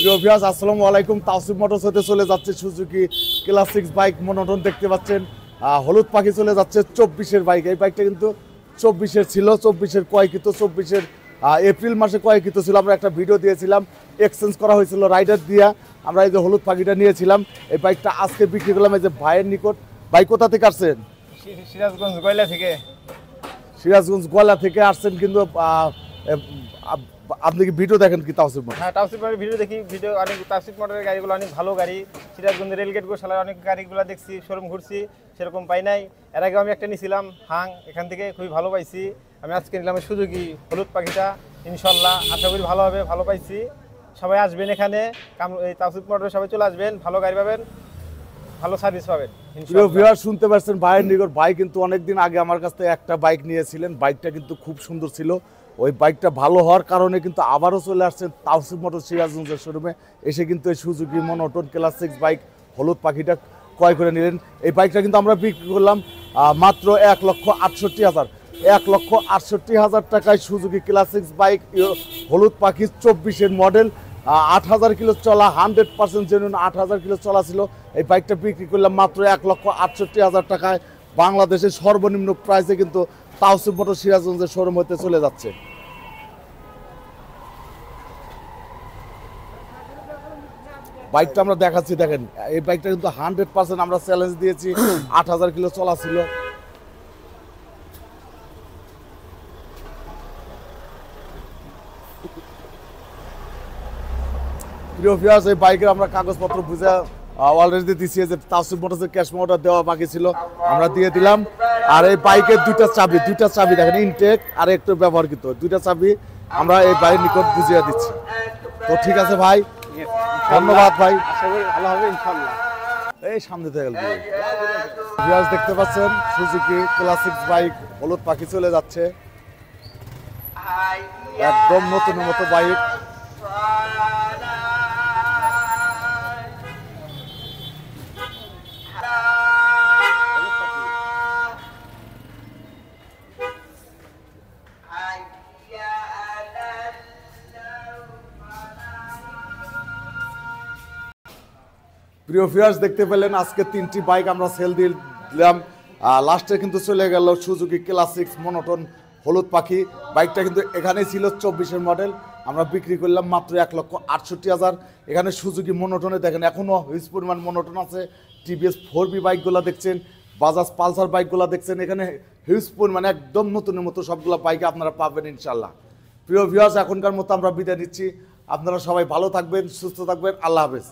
প্রিয় ভিউয়ার্স, আসসালামু আলাইকুম। তাওসিফ মোটরস হতে চলে যাচ্ছে সুজুকি ক্লাসিক বাইক মনোটন দেখতে পাচ্ছেন। হলুদ পাখি চলে যাচ্ছে 24-এর বাইক। এই বাইকটা কিন্তু 24-এর ছিল, 24-এর ক্রয়কৃত, 24-এর এপ্রিল মাসে ক্রয়কৃত ছিল। আমরা একটা ভিডিও দিয়েছিলাম, এক্সচেঞ্জ করা হয়েছিল রাইডার দিয়া। আমরা এই যে হলুদ পাখিটা নিয়েছিলাম, এই বাইকটা আজকে বিক্রি করলাম এই যে ভাইয়ের নিকট। ভাই কোথা থেকে আসছেন? সিরাজগঞ্জ গয়লা থেকে। সিরাজগঞ্জ গলা থেকে আসছেন, কিন্তু আপনি কি ভিডিও দেখেন কি তাওসিফ মোটরস? হ্যাঁ, তাওসিফ মোটরের ভিডিও দেখি। ভিডিও অনেক তাওসিফ মোটরের গাড়িগুলো অনেক ভালো গাড়ি। সিরাজগঞ্জের রেলগেট গোশালার অনেক গাড়িগুলো দেখছি, শোরুম ঘুরছি, সেরকম পাই নাই। এর আগে আমি একটা নিয়েছিলাম হাং, এখান থেকে খুবই ভালো পাইছি। আমি আজকে নিলাম সুজুকি হলুদ পাখিটা, ইনশাল্লাহ আশা করি ভালো হবে, ভালো পাইছি। সবাই আসবেন এখানে, এই তাওসিফ মোটরে সবাই চলে আসবেন, ভালো গাড়ি পাবেন, ভালো সার্ভিস পাবেন। প্রিয় ভিউয়ার, শুনতে পাচ্ছেন ভাইয়ের নিকট। ভাই কিন্তু অনেকদিন আগে আমার কাছ থেকে একটা বাইক নিয়েছিলেন, বাইকটা কিন্তু খুব সুন্দর ছিল। ওই বাইকটা ভালো হওয়ার কারণে কিন্তু আবারও চলে আসছেন তাওসিফ মোটরস সিরাজগঞ্জের শোরুমে। এসে কিন্তু এই সুজুকি মনোটন ক্লাসিক বাইক হলুদ পাখিটা ক্রয় করে নিলেন। এই বাইকটা কিন্তু আমরা বিক্রি করলাম মাত্র 1,68,000। 1,68,000 টাকায় সুজুকি ক্লাসিক বাইক হলুদ পাখি 24-এর মডেল, 8,000 কিলো চলা, 100% জেনুইন 8,000 কিলো চলা ছিল। এই বাইকটা বিক্রি করলাম মাত্র 1,68,000 টাকায়। বাংলাদেশের সর্বনিম্ন প্রাইসে কিন্তু তাওসিফ মোটরস সিরাজগঞ্জের শোরুম হতে চলে যাচ্ছে। বাইকটা আমরা দেখাচ্ছি, দেখেন এই বাইকটা কিন্তু 100% আমরা চ্যালেঞ্জ দিয়েছি। 8,000 কিলো চলা ছিল। প্রিয় ভিউয়ার্স, এই বাইকের আমরা কাগজপত্র বুঝে অলরেডি দিচ্ছি, যে তাওসিফ মোটরসের ক্যাশ অর্ডার দেওয়া বাকি ছিল, আমরা দিয়ে দিলাম। আর এই বাইকের দুইটা চাবি দেখেন, ইনটেক আর একটু ব্যবহারকৃত দুইটা চাবি আমরা এই বাইরের নিকট বুঝিয়ে দিচ্ছি। তো ঠিক আছে ভাই, ধন্যবাদ ভাই। আশা করি ভালো হবে ইনশাল্লাহ। এই সামনে থেকে গেল ভিউয়ার্স, দেখতে পাচ্ছেন সুজুকি ক্লাসিক বাইক হলুদ পাখি চলে যাচ্ছে, একদম নতুন মতো বাইক। প্রিয় ভিউয়ার্স, দেখতে পেলেন আজকে 3টি বাইক আমরা সেল দিলাম। লাস্টে কিন্তু চলে গেল সুজুকি ক্লাসিক মনোটন হলুদ পাখি। বাইকটা কিন্তু এখানেই ছিল 24-এর মডেল, আমরা বিক্রি করলাম মাত্র 1,68,000। এখানে সুজুকি মনোটনে দেখেন এখনও হিউজ পরিমাণ মনোটন আছে। টিভিএস 4B বাইকগুলো দেখছেন, বাজাজ পালসার বাইকগুলো দেখছেন, এখানে হিউজ পরিমাণ একদম নতুনের মতো সবগুলো বাইকে আপনারা পাবেন ইনশাল্লাহ। প্রিয় ভিউয়ার্স, এখনকার মতো আমরা বিদায় নিচ্ছি। আপনারা সবাই ভালো থাকবেন, সুস্থ থাকবেন। আল্লাহ হাফেজ।